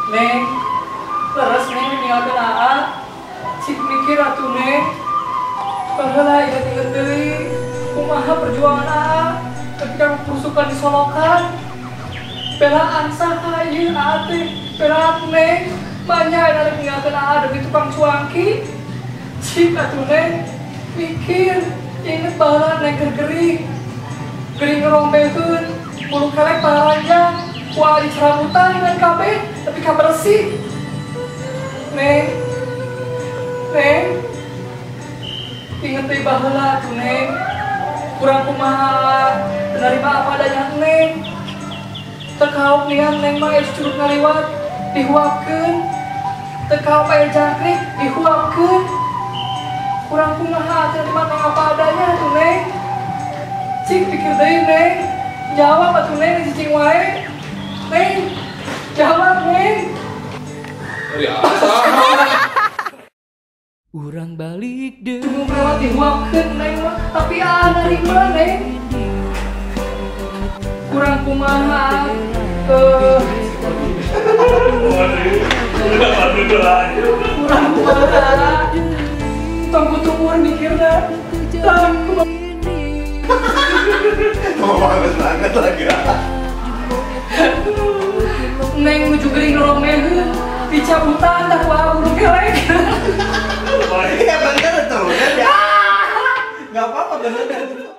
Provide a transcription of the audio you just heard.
Neng, leres neng meninggalkan AA. Cik mikir atuh neng. Baheula inget-inget deui kumaha perjuangan AA ketika perusukan disolokan. Belaan saha ieu AA teh, belaan neng. Banyak yang meninggalkan AA demi tukang cuangki. Cik atuh neng, mikir inget baheula neng gering. Gering ngerombekeun, bulu kelek pararanjang. Wah, diceramutan dengan kabeh, tapi bersih. Neng, inget deh baheula tuh Neng. Kurang kumaha, menerima apa adanya Neng. Tekau nian Neng mah es curug ngaliwat, dihuapkeun. Tekau air jangkrik, dihuapkeun. Kurang kumaha, menerima Neng apa adanya tuh Neng. Cik pikir deh Neng, jawab atuh Neng cicing wae. Neng, jawab Neng. Ya, Urang balik deh. Cuma lewat dihuapkeun Neng mah, tapi nerima Neng. Kurang kumaha. Kurang kumaha. Tunggu mikirna. banget lagi. Neng nuju gering ngeromeheun, dicabutan dah wah bulu kelek. Iya bener tuh. Nggak apa-apa bener.